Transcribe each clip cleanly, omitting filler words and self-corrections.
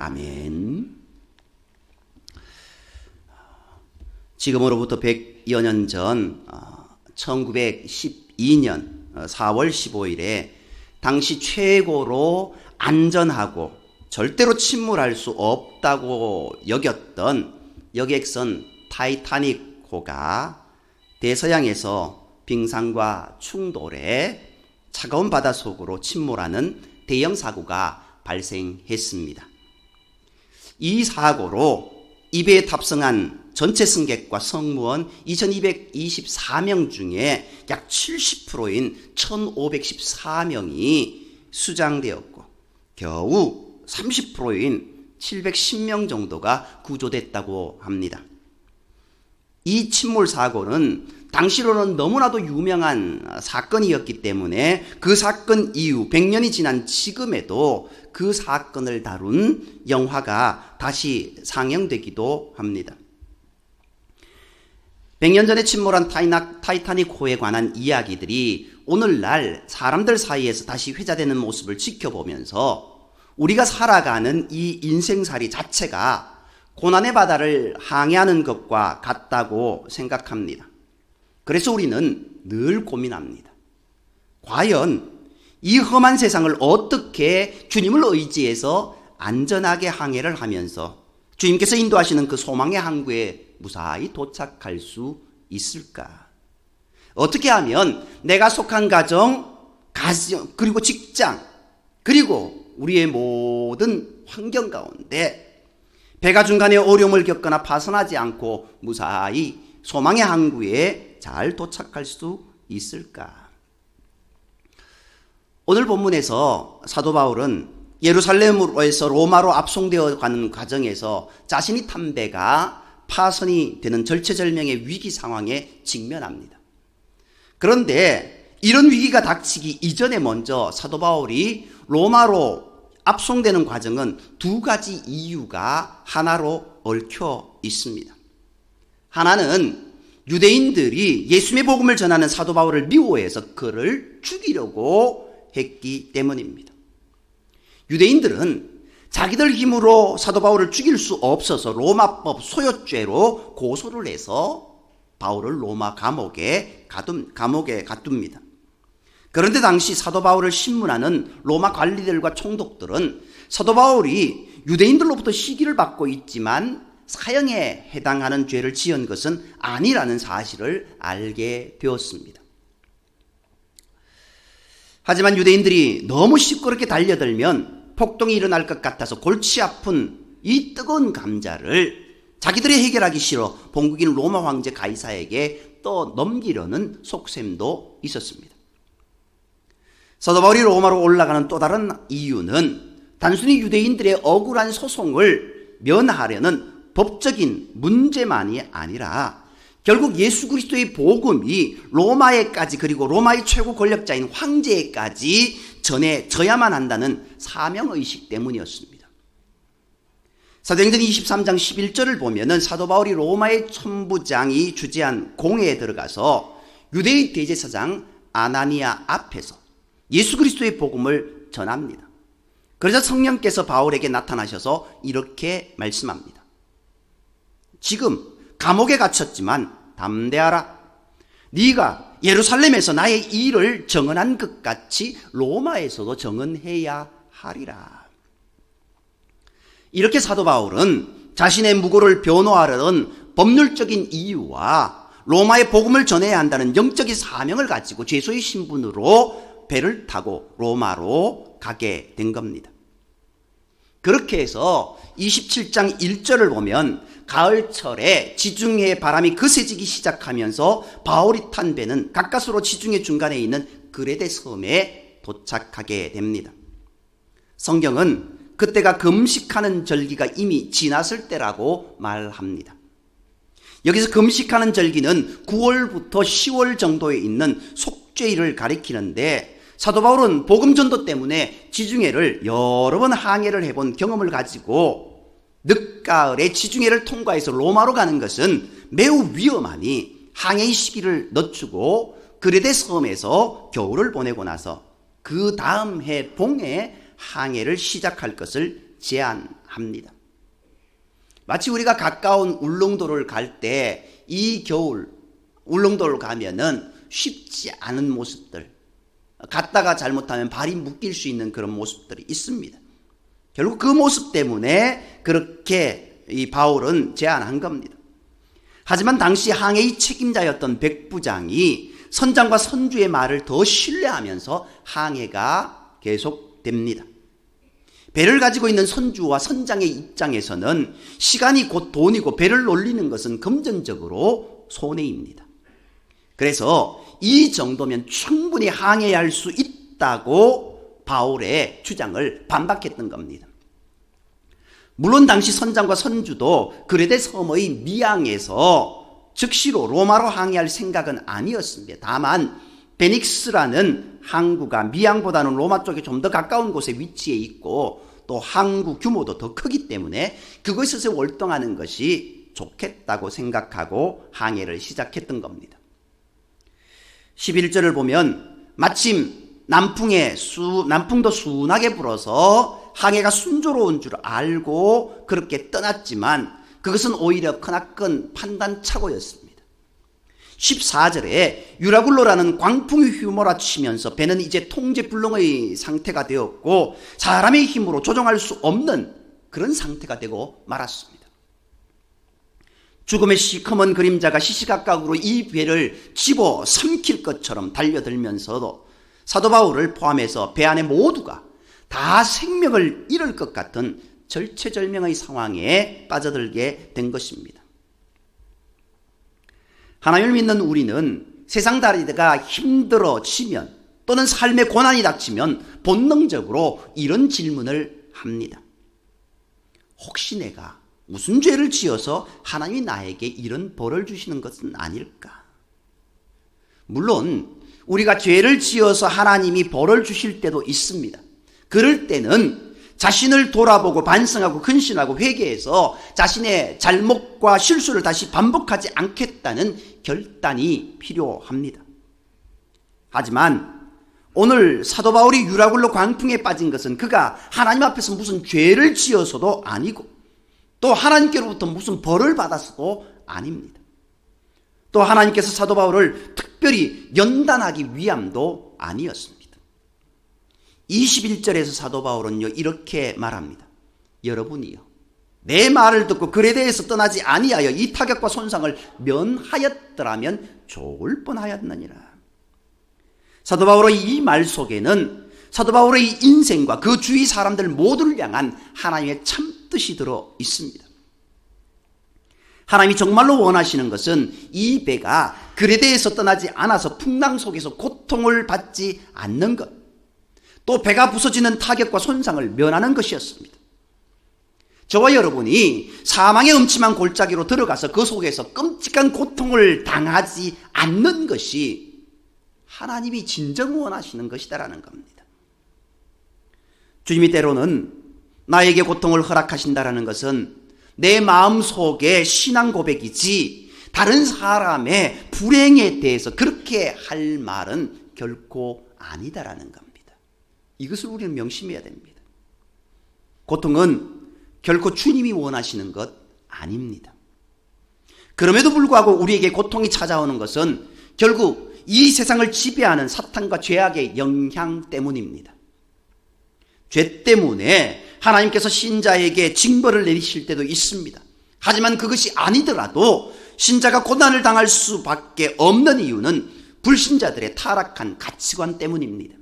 아멘. 지금으로부터 100여 년 전 1912년 4월 15일에 당시 최고로 안전하고 절대로 침몰할 수 없다고 여겼던 여객선 타이타닉호가 대서양에서 빙산과 충돌해 차가운 바다 속으로 침몰하는 대형 사고가 발생했습니다. 이 사고로 이 배에 탑승한 전체 승객과 승무원 2224명 중에 약 70%인 1514명이 수장되었고 겨우 30%인 710명 정도가 구조됐다고 합니다. 이 침몰 사고는 당시로는 너무나도 유명한 사건이었기 때문에 그 사건 이후 100년이 지난 지금에도 그 사건을 다룬 영화가 다시 상영되기도 합니다. 100년 전에 침몰한 타이타닉호에 관한 이야기들이 오늘날 사람들 사이에서 다시 회자되는 모습을 지켜보면서 우리가 살아가는 이 인생살이 자체가 고난의 바다를 항해하는 것과 같다고 생각합니다. 그래서 우리는 늘 고민합니다. 과연 이 험한 세상을 어떻게 주님을 의지해서 안전하게 항해를 하면서 주님께서 인도하시는 그 소망의 항구에 무사히 도착할 수 있을까? 어떻게 하면 내가 속한 가정, 그리고 직장, 그리고 우리의 모든 환경 가운데 배가 중간에 어려움을 겪거나 파손하지 않고 무사히 소망의 항구에 잘 도착할 수 있을까? 오늘 본문에서 사도 바울은 예루살렘으로에서 로마로 압송되어 가는 과정에서 자신이 탄 배가 파손이 되는 절체절명의 위기 상황에 직면합니다. 그런데 이런 위기가 닥치기 이전에 먼저 사도 바울이 로마로 압송되는 과정은 두 가지 이유가 하나로 얽혀 있습니다. 하나는 유대인들이 예수님의 복음을 전하는 사도 바울을 미워해서 그를 죽이려고 했기 때문입니다. 유대인들은 자기들 힘으로 사도 바울을 죽일 수 없어서 로마법 소요죄로 고소를 해서 바울을 로마 감옥에 가둡니다. 그런데 당시 사도 바울을 신문하는 로마 관리들과 총독들은 사도 바울이 유대인들로부터 시기를 받고 있지만 사형에 해당하는 죄를 지은 것은 아니라는 사실을 알게 되었습니다. 하지만 유대인들이 너무 시끄럽게 달려들면 폭동이 일어날 것 같아서 골치 아픈 이 뜨거운 감자를 자기들이 해결하기 싫어 본국인 로마 황제 가이사에게 또 넘기려는 속셈도 있었습니다. 사도 바울이 로마로 올라가는 또 다른 이유는 단순히 유대인들의 억울한 소송을 면하려는 법적인 문제만이 아니라 결국 예수 그리스도의 복음이 로마에까지 그리고 로마의 최고 권력자인 황제에까지 전해져야만 한다는 사명의식 때문이었습니다. 사도행전 23장 11절을 보면은 사도 바울이 로마의 천부장이 주재한 공회에 들어가서 유대의 대제사장 아나니아 앞에서 예수 그리스도의 복음을 전합니다. 그래서 성령께서 바울에게 나타나셔서 이렇게 말씀합니다. 지금 감옥에 갇혔지만 담대하라. 네가 예루살렘에서 나의 일을 정언한 것 같이 로마에서도 정언해야 하리라. 이렇게 사도 바울은 자신의 무고를 변호하려는 법률적인 이유와 로마의 복음을 전해야 한다는 영적인 사명을 가지고 죄수의 신분으로 배를 타고 로마로 가게 된 겁니다. 그렇게 해서 27장 1절을 보면 가을철에 지중해의 바람이 거세지기 시작하면서 바울이 탄 배는 가까스로 지중해 중간에 있는 그레데 섬에 도착하게 됩니다. 성경은 그때가 금식하는 절기가 이미 지났을 때라고 말합니다. 여기서 금식하는 절기는 9월부터 10월 정도에 있는 속죄일을 가리키는데 사도 바울은 복음 전도 때문에 지중해를 여러 번 항해를 해본 경험을 가지고 늦가을에 지중해를 통과해서 로마로 가는 것은 매우 위험하니 항해의 시기를 늦추고 그레데 섬에서 겨울을 보내고 나서 그 다음 해 봄에 항해를 시작할 것을 제안합니다. 마치 우리가 가까운 울릉도를 갈 때 이 겨울 울릉도를 가면은 쉽지 않은 모습들, 갔다가 잘못하면 발이 묶일 수 있는 그런 모습들이 있습니다. 결국 그 모습 때문에 그렇게 이 바울은 제안한 겁니다. 하지만 당시 항해의 책임자였던 백부장이 선장과 선주의 말을 더 신뢰하면서 항해가 계속됩니다. 배를 가지고 있는 선주와 선장의 입장에서는 시간이 곧 돈이고 배를 놀리는 것은 금전적으로 손해입니다. 그래서 이 정도면 충분히 항해할 수 있다고 바울의 주장을 반박했던 겁니다. 물론 당시 선장과 선주도 그레데 섬의 미항에서 즉시로 로마로 항해할 생각은 아니었습니다. 다만 베닉스라는 항구가 미항보다는 로마 쪽에 좀 더 가까운 곳에 위치해 있고 또 항구 규모도 더 크기 때문에 그곳에서 월동하는 것이 좋겠다고 생각하고 항해를 시작했던 겁니다. 11절을 보면 마침 남풍도 순하게 불어서 항해가 순조로운 줄 알고 그렇게 떠났지만 그것은 오히려 크나큰 판단착오였습니다. 14절에 유라굴로라는 광풍이 휘몰아치면서 배는 이제 통제불능의 상태가 되었고 사람의 힘으로 조종할 수 없는 그런 상태가 되고 말았습니다. 죽음의 시커먼 그림자가 시시각각으로 이 배를 집어 삼킬 것처럼 달려들면서도 사도 바울을 포함해서 배 안에 모두가 다 생명을 잃을 것 같은 절체절명의 상황에 빠져들게 된 것입니다. 하나님을 믿는 우리는 세상 다리가 힘들어지면 또는 삶의 고난이 닥치면 본능적으로 이런 질문을 합니다. 혹시 내가 무슨 죄를 지어서 하나님이 나에게 이런 벌을 주시는 것은 아닐까? 물론 우리가 죄를 지어서 하나님이 벌을 주실 때도 있습니다. 그럴 때는 자신을 돌아보고 반성하고 근신하고 회개해서 자신의 잘못과 실수를 다시 반복하지 않겠다는 결단이 필요합니다. 하지만 오늘 사도 바울이 유라굴로 광풍에 빠진 것은 그가 하나님 앞에서 무슨 죄를 지어서도 아니고 또 하나님께로부터 무슨 벌을 받았어도 아닙니다. 또 하나님께서 사도 바울을 특별히 연단하기 위함도 아니었습니다. 21절에서 사도 바울은요 이렇게 말합니다. 여러분이요 내 말을 듣고 그레데에서 떠나지 아니하여 이 타격과 손상을 면하였더라면 좋을 뻔하였느니라. 사도 바울의 이 말 속에는 사도 바울의 인생과 그 주위 사람들 모두를 향한 하나님의 참뜻이 들어 있습니다. 하나님이 정말로 원하시는 것은 이 배가 그레데에서 떠나지 않아서 풍랑 속에서 고통을 받지 않는 것, 또 배가 부서지는 타격과 손상을 면하는 것이었습니다. 저와 여러분이 사망의 음침한 골짜기로 들어가서 그 속에서 끔찍한 고통을 당하지 않는 것이 하나님이 진정 원하시는 것이다라는 겁니다. 주님이 때로는 나에게 고통을 허락하신다라는 것은 내 마음속의 신앙 고백이지 다른 사람의 불행에 대해서 그렇게 할 말은 결코 아니다라는 겁니다. 이것을 우리는 명심해야 됩니다. 고통은 결코 주님이 원하시는 것 아닙니다. 그럼에도 불구하고 우리에게 고통이 찾아오는 것은 결국 이 세상을 지배하는 사탄과 죄악의 영향 때문입니다. 죄 때문에 하나님께서 신자에게 징벌을 내리실 때도 있습니다. 하지만 그것이 아니더라도 신자가 고난을 당할 수밖에 없는 이유는 불신자들의 타락한 가치관 때문입니다.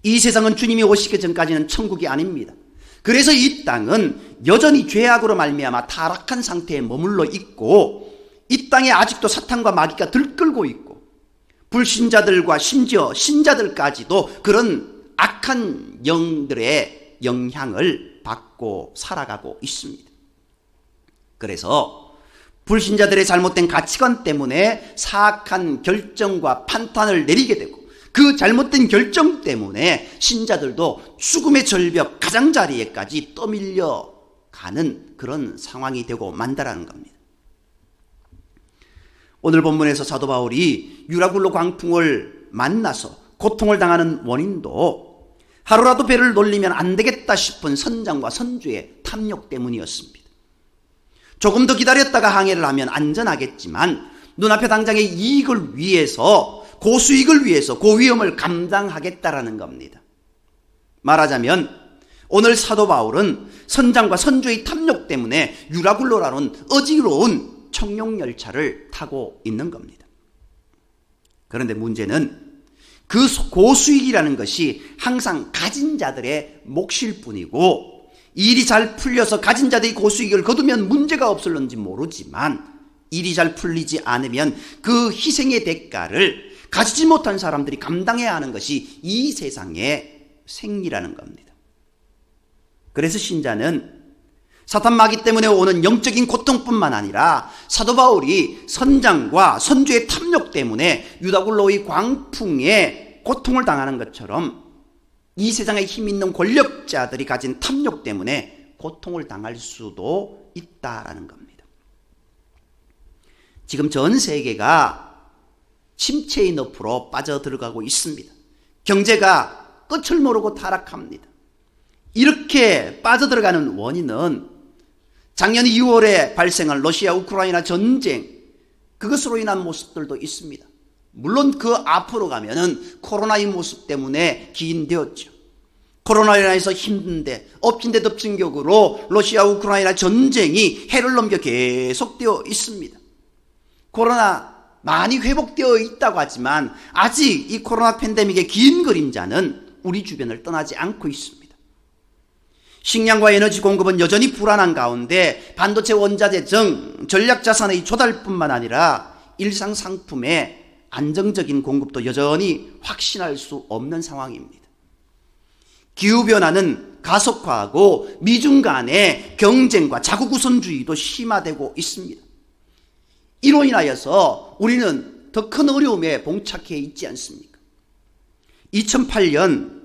이 세상은 주님이 오시기 전까지는 천국이 아닙니다. 그래서 이 땅은 여전히 죄악으로 말미암아 타락한 상태에 머물러 있고 이 땅에 아직도 사탄과 마귀가 들끓고 있고 불신자들과 심지어 신자들까지도 그런 악한 영들의 영향을 받고 살아가고 있습니다. 그래서 불신자들의 잘못된 가치관 때문에 사악한 결정과 판단을 내리게 되고 그 잘못된 결정 때문에 신자들도 죽음의 절벽 가장자리에까지 떠밀려 가는 그런 상황이 되고 만다라는 겁니다. 오늘 본문에서 사도 바울이 유라굴로 광풍을 만나서 고통을 당하는 원인도 하루라도 배를 놀리면 안 되겠다 싶은 선장과 선주의 탐욕 때문이었습니다. 조금 더 기다렸다가 항해를 하면 안전하겠지만 눈앞에 당장의 이익을 위해서, 고수익을 위해서 고위험을 감당하겠다라는 겁니다. 말하자면 오늘 사도 바울은 선장과 선주의 탐욕 때문에 유라굴로라는 어지러운 청룡열차를 타고 있는 겁니다. 그런데 문제는 그 고수익이라는 것이 항상 가진 자들의 몫일 뿐이고, 일이 잘 풀려서 가진 자들이 고수익을 거두면 문제가 없을런지 모르지만 일이 잘 풀리지 않으면 그 희생의 대가를 가지지 못한 사람들이 감당해야 하는 것이 이 세상의 생리라는 겁니다. 그래서 신자는 사탄 마귀 때문에 오는 영적인 고통뿐만 아니라 사도 바울이 선장과 선주의 탐욕 때문에 유다굴로의 광풍에 고통을 당하는 것처럼 이 세상에 힘 있는 권력자들이 가진 탐욕 때문에 고통을 당할 수도 있다라는 겁니다. 지금 전 세계가 침체의 늪으로 빠져들어가고 있습니다. 경제가 끝을 모르고 타락합니다. 이렇게 빠져들어가는 원인은 작년 2월에 발생한 러시아 우크라이나 전쟁, 그것으로 인한 모습들도 있습니다. 물론 그 앞으로 가면은 코로나의 모습 때문에 기인되었죠. 코로나로 인해서 힘든데 엎친 데 덮친 격으로 러시아 우크라이나 전쟁이 해를 넘겨 계속되어 있습니다. 코로나 많이 회복되어 있다고 하지만 아직 이 코로나 팬데믹의 긴 그림자는 우리 주변을 떠나지 않고 있습니다. 식량과 에너지 공급은 여전히 불안한 가운데 반도체 원자재 등 전략자산의 조달뿐만 아니라 일상 상품의 안정적인 공급도 여전히 확신할 수 없는 상황입니다. 기후변화는 가속화하고 미중 간의 경쟁과 자국우선주의도 심화되고 있습니다. 이로 인하여서 우리는 더 큰 어려움에 봉착해 있지 않습니까? 2008년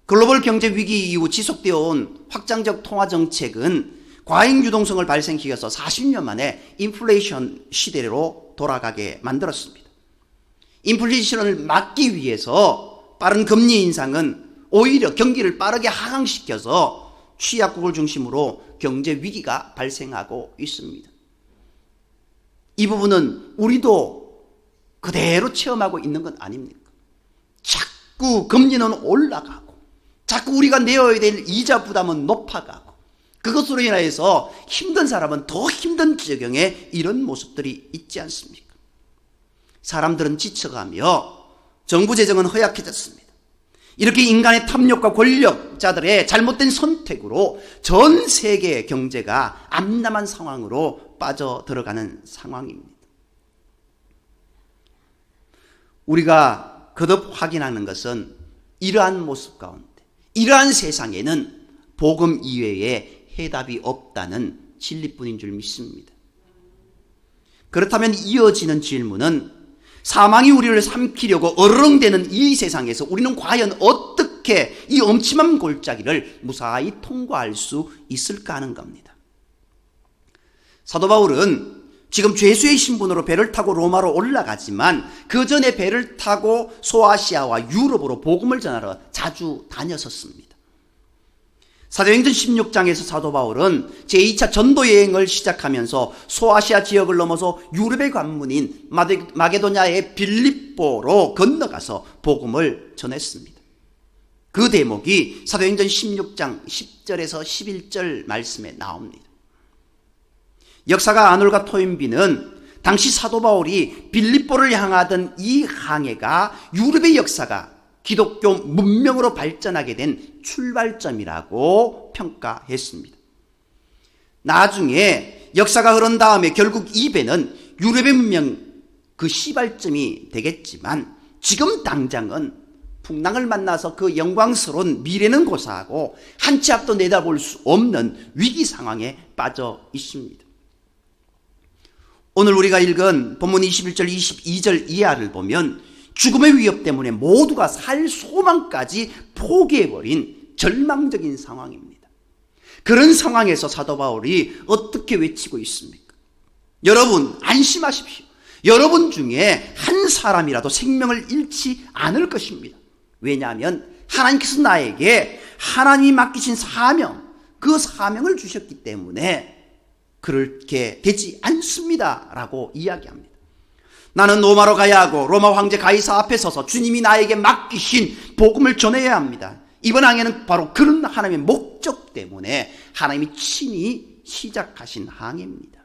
글로벌 경제 위기 이후 지속되어 온 확장적 통화 정책은 과잉 유동성을 발생시켜서 40년 만에 인플레이션 시대로 돌아가게 만들었습니다. 인플레이션을 막기 위해서 빠른 금리 인상은 오히려 경기를 빠르게 하강시켜서 취약국을 중심으로 경제 위기가 발생하고 있습니다. 이 부분은 우리도 그대로 체험하고 있는 건 아닙니까? 자꾸 금리는 올라가고 자꾸 우리가 내어야 될 이자 부담은 높아가고 그것으로 인해서 힘든 사람은 더 힘든 지경에 이런 모습들이 있지 않습니까? 사람들은 지쳐가며 정부 재정은 허약해졌습니다. 이렇게 인간의 탐욕과 권력자들의 잘못된 선택으로 전 세계의 경제가 암담한 상황으로 빠져들어가는 상황입니다. 우리가 거듭 확인하는 것은 이러한 모습 가운데, 이러한 세상에는 복음 이외에 해답이 없다는 진리뿐인 줄 믿습니다. 그렇다면 이어지는 질문은 사망이 우리를 삼키려고 어르렁대는 이 세상에서 우리는 과연 어떻게 이 엄침한 골짜기를 무사히 통과할 수 있을까 하는 겁니다. 사도 바울은 지금 죄수의 신분으로 배를 타고 로마로 올라가지만 그 전에 배를 타고 소아시아와 유럽으로 복음을 전하러 자주 다녔었습니다. 사도행전 16장에서 사도 바울은 제2차 전도 여행을 시작하면서 소아시아 지역을 넘어서 유럽의 관문인 마게도냐의 빌립보로 건너가서 복음을 전했습니다. 그 대목이 사도행전 16장 10절에서 11절 말씀에 나옵니다. 역사가 아놀과 토인비는 당시 사도 바울이 빌립보를 향하던 이 항해가 유럽의 역사가 기독교 문명으로 발전하게 된 출발점이라고 평가했습니다. 나중에 역사가 흐른 다음에 결국 이 배는 유럽의 문명 그 시발점이 되겠지만 지금 당장은 풍랑을 만나서 그 영광스러운 미래는 고사하고 한 치 앞도 내다볼 수 없는 위기 상황에 빠져 있습니다. 오늘 우리가 읽은 본문 21절 22절 이하를 보면 죽음의 위협 때문에 모두가 살 소망까지 포기해버린 절망적인 상황입니다. 그런 상황에서 사도 바울이 어떻게 외치고 있습니까? 여러분 안심하십시오. 여러분 중에 한 사람이라도 생명을 잃지 않을 것입니다. 왜냐하면 하나님께서 나에게 하나님이 맡기신 사명, 그 사명을 주셨기 때문에 그렇게 되지 않습니다 라고 이야기합니다. 나는 로마로 가야 하고 로마 황제 가이사 앞에 서서 주님이 나에게 맡기신 복음을 전해야 합니다. 이번 항해는 바로 그런 하나님의 목적 때문에 하나님이 친히 시작하신 항해입니다.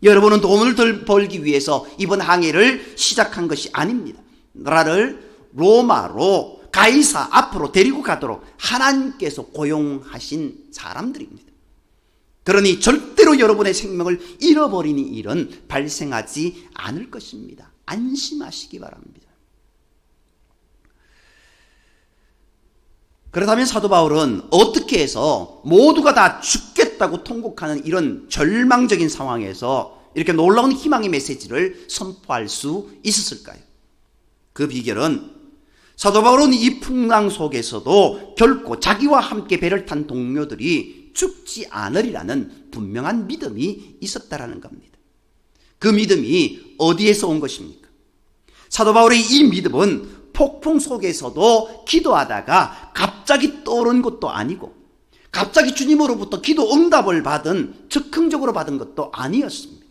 여러분은 돈을 벌기 위해서 이번 항해를 시작한 것이 아닙니다. 나를 로마로 가이사 앞으로 데리고 가도록 하나님께서 고용하신 사람들입니다. 그러니 절대로 여러분의 생명을 잃어버리는 일은 발생하지 않을 것입니다. 안심하시기 바랍니다. 그렇다면 사도 바울은 어떻게 해서 모두가 다 죽겠다고 통곡하는 이런 절망적인 상황에서 이렇게 놀라운 희망의 메시지를 선포할 수 있었을까요? 그 비결은 사도 바울은 이 풍랑 속에서도 결코 자기와 함께 배를 탄 동료들이 죽지 않으리라는 분명한 믿음이 있었다라는 겁니다. 그 믿음이 어디에서 온 것입니까? 사도 바울의 이 믿음은 폭풍 속에서도 기도하다가 갑자기 떠오른 것도 아니고 갑자기 주님으로부터 기도 응답을 받은 즉흥적으로 받은 것도 아니었습니다.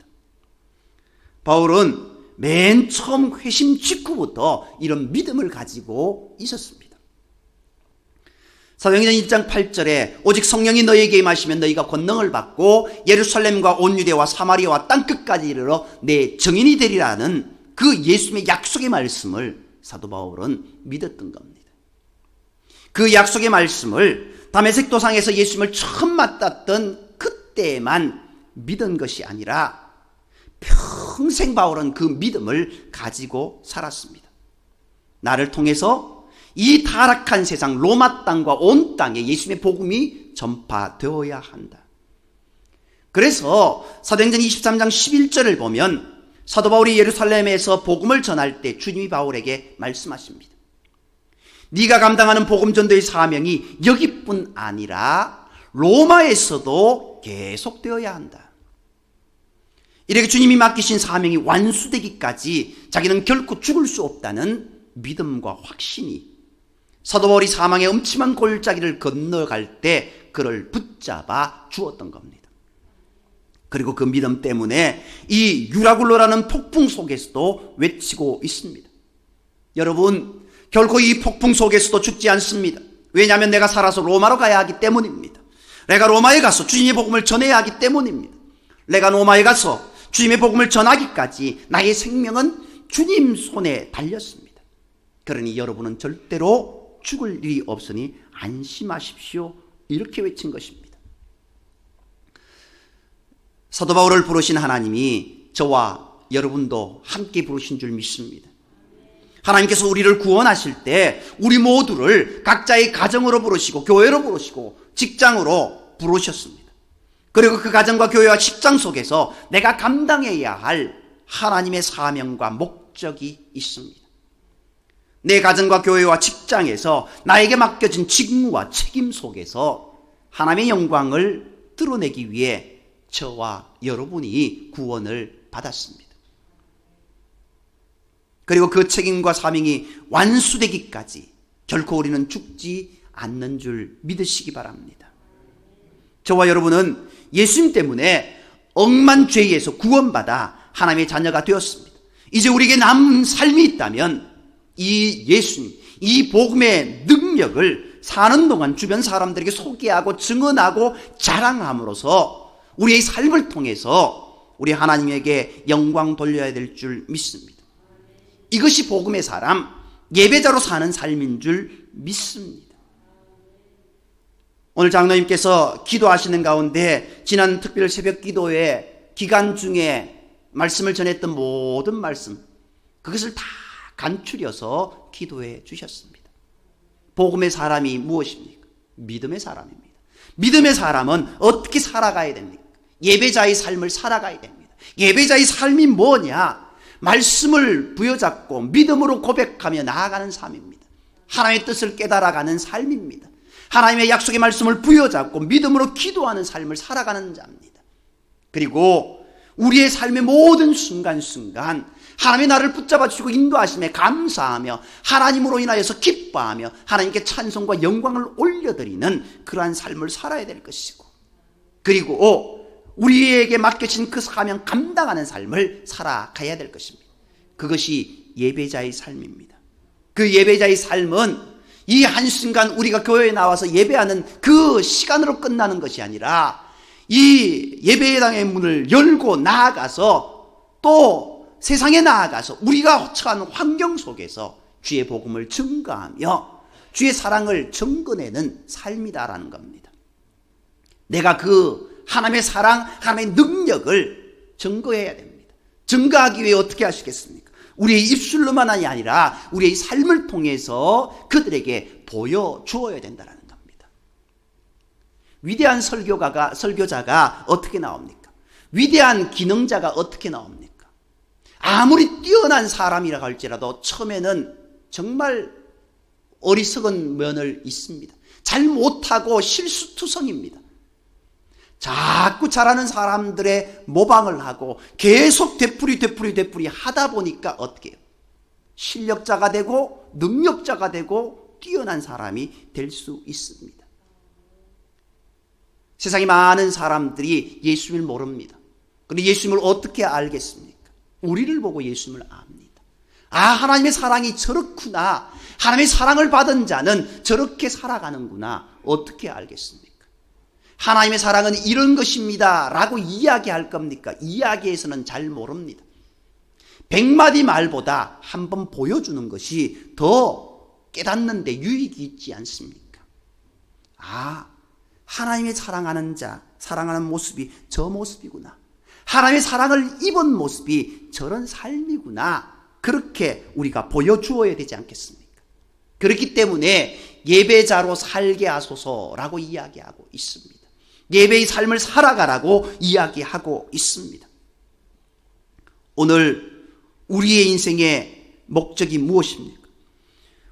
바울은 맨 처음 회심 직후부터 이런 믿음을 가지고 있었습니다. 사도행전 1장 8절에 오직 성령이 너희에게 임하시면 너희가 권능을 받고 예루살렘과 온 유대와 사마리아와 땅끝까지 이르러 내 증인이 되리라는 그 예수님의 약속의 말씀을 사도 바울은 믿었던 겁니다. 그 약속의 말씀을 다메섹 도상에서 예수님을 처음 만났던 그때만 믿은 것이 아니라 평생 바울은 그 믿음을 가지고 살았습니다. 나를 통해서 이 타락한 세상 로마 땅과 온 땅에 예수님의 복음이 전파되어야 한다. 그래서 사도행전 23장 11절을 보면 사도 바울이 예루살렘에서 복음을 전할 때 주님이 바울에게 말씀하십니다. 네가 감당하는 복음 전도의 사명이 여기뿐 아니라 로마에서도 계속되어야 한다. 이렇게 주님이 맡기신 사명이 완수되기까지 자기는 결코 죽을 수 없다는 믿음과 확신이 사도 바울이 사망의 음침한 골짜기를 건너갈 때 그를 붙잡아 주었던 겁니다. 그리고 그 믿음 때문에 이 유라굴로라는 폭풍 속에서도 외치고 있습니다. 여러분, 결코 이 폭풍 속에서도 죽지 않습니다. 왜냐하면 내가 살아서 로마로 가야 하기 때문입니다. 내가 로마에 가서 주님의 복음을 전해야 하기 때문입니다. 내가 로마에 가서 주님의 복음을 전하기까지 나의 생명은 주님 손에 달렸습니다. 그러니 여러분은 절대로 죽을 일이 없으니 안심하십시오. 이렇게 외친 것입니다. 사도 바울을 부르신 하나님이 저와 여러분도 함께 부르신 줄 믿습니다. 하나님께서 우리를 구원하실 때 우리 모두를 각자의 가정으로 부르시고 교회로 부르시고 직장으로 부르셨습니다. 그리고 그 가정과 교회와 직장 속에서 내가 감당해야 할 하나님의 사명과 목적이 있습니다. 내 가정과 교회와 직장에서 나에게 맡겨진 직무와 책임 속에서 하나님의 영광을 드러내기 위해 저와 여러분이 구원을 받았습니다. 그리고 그 책임과 사명이 완수되기까지 결코 우리는 죽지 않는 줄 믿으시기 바랍니다. 저와 여러분은 예수님 때문에 억만 죄에서 구원받아 하나님의 자녀가 되었습니다. 이제 우리에게 남은 삶이 있다면 이 예수님, 이 복음의 능력을 사는 동안 주변 사람들에게 소개하고 증언하고 자랑함으로써 우리의 삶을 통해서 우리 하나님에게 영광 돌려야 될 줄 믿습니다. 이것이 복음의 사람, 예배자로 사는 삶인 줄 믿습니다. 오늘 장로님께서 기도하시는 가운데 지난 특별 새벽 기도회 기간 중에 말씀을 전했던 모든 말씀, 그것을 다 간추려서 기도해 주셨습니다. 복음의 사람이 무엇입니까? 믿음의 사람입니다. 믿음의 사람은 어떻게 살아가야 됩니까? 예배자의 삶을 살아가야 됩니다. 예배자의 삶이 뭐냐? 말씀을 부여잡고 믿음으로 고백하며 나아가는 삶입니다. 하나님의 뜻을 깨달아가는 삶입니다. 하나님의 약속의 말씀을 부여잡고 믿음으로 기도하는 삶을 살아가는 자입니다. 그리고 우리의 삶의 모든 순간순간 하나님이 나를 붙잡아 주시고 인도하심에 감사하며 하나님으로 인하여서 기뻐하며 하나님께 찬송과 영광을 올려드리는 그러한 삶을 살아야 될 것이고, 그리고 우리에게 맡겨진 그 사명 감당하는 삶을 살아가야 될 것입니다. 그것이 예배자의 삶입니다. 그 예배자의 삶은 이 한순간 우리가 교회에 나와서 예배하는 그 시간으로 끝나는 것이 아니라 이 예배당의 문을 열고 나아가서 또 세상에 나아가서 우리가 처한 환경 속에서 주의 복음을 증거하며 주의 사랑을 증거내는 삶이다라는 겁니다. 내가 그 하나님의 사랑, 하나님의 능력을 증거해야 됩니다. 증거하기 위해 어떻게 하시겠습니까? 우리의 입술로만이 아니라 우리의 삶을 통해서 그들에게 보여주어야 된다는 겁니다. 위대한 설교자가 어떻게 나옵니까? 위대한 기능자가 어떻게 나옵니까? 아무리 뛰어난 사람이라 할지라도 처음에는 정말 어리석은 면을 있습니다. 잘 못하고 실수투성입니다. 자꾸 잘하는 사람들의 모방을 하고 계속 되풀이 하다 보니까 어떻게 해요? 실력자가 되고 능력자가 되고 뛰어난 사람이 될 수 있습니다. 세상에 많은 사람들이 예수님을 모릅니다. 그런데 예수님을 어떻게 알겠습니까? 우리를 보고 예수님을 압니다. 아, 하나님의 사랑이 저렇구나. 하나님의 사랑을 받은 자는 저렇게 살아가는구나. 어떻게 알겠습니까? 하나님의 사랑은 이런 것입니다 라고 이야기할 겁니까? 이야기에서는 잘 모릅니다. 100마디 말보다 한번 보여주는 것이 더 깨닫는 데 유익이 있지 않습니까? 아, 하나님의 사랑하는 자, 사랑하는 모습이 저 모습이구나. 하나님의 사랑을 입은 모습이 저런 삶이구나. 그렇게 우리가 보여주어야 되지 않겠습니까? 그렇기 때문에 예배자로 살게 하소서라고 이야기하고 있습니다. 예배의 삶을 살아가라고 이야기하고 있습니다. 오늘 우리의 인생의 목적이 무엇입니까?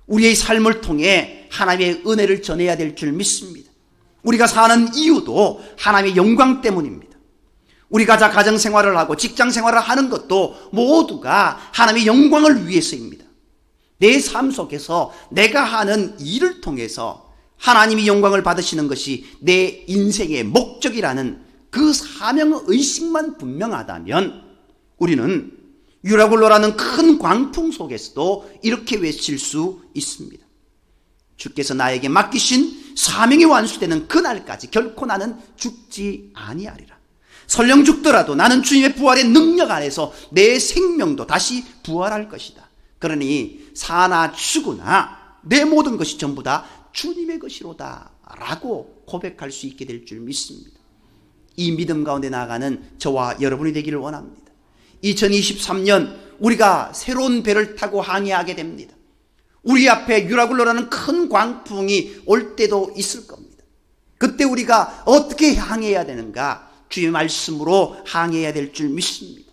우리의 삶을 통해 하나님의 은혜를 전해야 될 줄 믿습니다. 우리가 사는 이유도 하나님의 영광 때문입니다. 우리가 가정생활을 하고 직장생활을 하는 것도 모두가 하나님의 영광을 위해서입니다. 내 삶 속에서 내가 하는 일을 통해서 하나님이 영광을 받으시는 것이 내 인생의 목적이라는 그 사명의식만 분명하다면 우리는 유라굴로라는 큰 광풍 속에서도 이렇게 외칠 수 있습니다. 주께서 나에게 맡기신 사명이 완수되는 그날까지 결코 나는 죽지 아니하리라. 설령 죽더라도 나는 주님의 부활의 능력 안에서 내 생명도 다시 부활할 것이다. 그러니 사나 죽으나 내 모든 것이 전부 다 주님의 것이로다 라고 고백할 수 있게 될 줄 믿습니다. 이 믿음 가운데 나아가는 저와 여러분이 되기를 원합니다. 2023년 우리가 새로운 배를 타고 항해하게 됩니다. 우리 앞에 유라굴로라는 큰 광풍이 올 때도 있을 겁니다. 그때 우리가 어떻게 항해해야 되는가? 주의 말씀으로 항해해야 될 줄 믿습니다.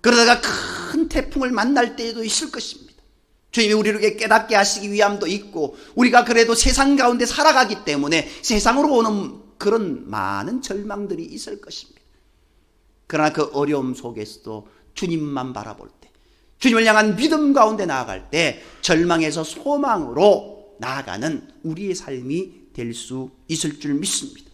그러다가 큰 태풍을 만날 때도 있을 것입니다. 주님이 우리에게 깨닫게 하시기 위함도 있고 우리가 그래도 세상 가운데 살아가기 때문에 세상으로 오는 그런 많은 절망들이 있을 것입니다. 그러나 그 어려움 속에서도 주님만 바라볼 때, 주님을 향한 믿음 가운데 나아갈 때 절망에서 소망으로 나아가는 우리의 삶이 될 수 있을 줄 믿습니다.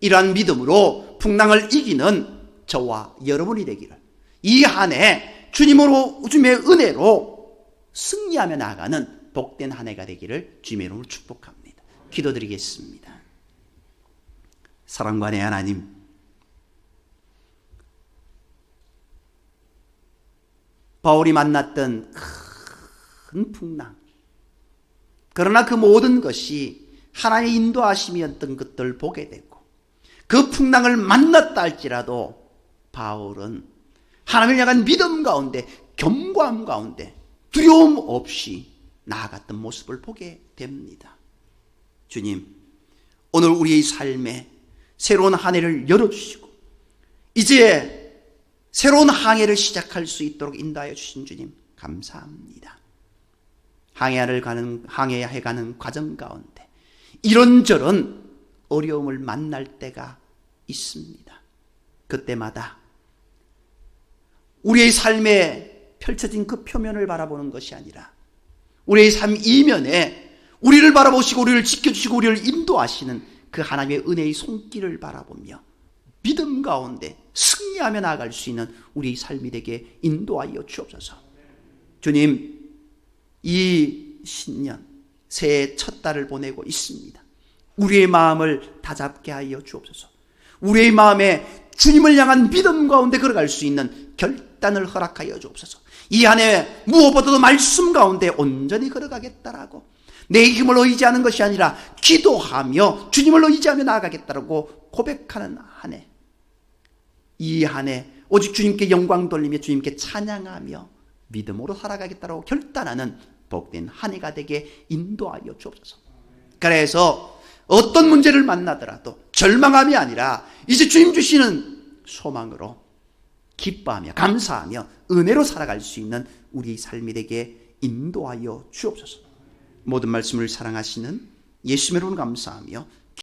이러한 믿음으로 풍랑을 이기는 저와 여러분이 되기를, 이 한 해 주님으로, 주님의 은혜로 승리하며 나아가는 복된 한 해가 되기를 주님의 이름으로 축복합니다. 기도드리겠습니다. 사랑과 내 하나님, 바울이 만났던 큰 풍랑, 그러나 그 모든 것이 하나님의 인도하심이었던 것들을 보게 되고 그 풍랑을 만났다 할지라도 바울은 하나님을 향한 믿음 가운데, 겸고함 가운데 두려움 없이 나아갔던 모습을 보게 됩니다. 주님, 오늘 우리의 삶에 새로운 한 해를 열어주시고 이제 새로운 항해를 시작할 수 있도록 인도하여 주신 주님 감사합니다. 항해해가는 과정 가운데 이런저런 어려움을 만날 때가 있습니다. 그때마다 우리의 삶에 펼쳐진 그 표면을 바라보는 것이 아니라 우리의 삶 이면에 우리를 바라보시고 우리를 지켜주시고 우리를 인도하시는 그 하나님의 은혜의 손길을 바라보며 믿음 가운데 승리하며 나아갈 수 있는 우리의 삶이 되게 인도하여 주옵소서. 주님, 이 신년 새해 첫 달을 보내고 있습니다. 우리의 마음을 다잡게 하여 주옵소서. 우리의 마음에 주님을 향한 믿음 가운데 걸어갈 수 있는 결단을 허락하여 주옵소서. 이 한 해 무엇보다도 말씀 가운데 온전히 걸어가겠다라고, 내 힘을 의지하는 것이 아니라 기도하며 주님을 의지하며 나아가겠다라고 고백하는 한 해, 이 한 해 오직 주님께 영광 돌리며 주님께 찬양하며 믿음으로 살아가겠다라고 결단하는 복된 한 해가 되게 인도하여 주옵소서. 그래서 어떤 문제를 만나더라도 절망함이 아니라 이제 주님 주시는 소망으로 기뻐하며 감사하며 은혜로 살아갈 수 있는 우리 삶이 되게 인도하여 주옵소서. 모든 말씀을 사랑하시는 예수님으로 감사하며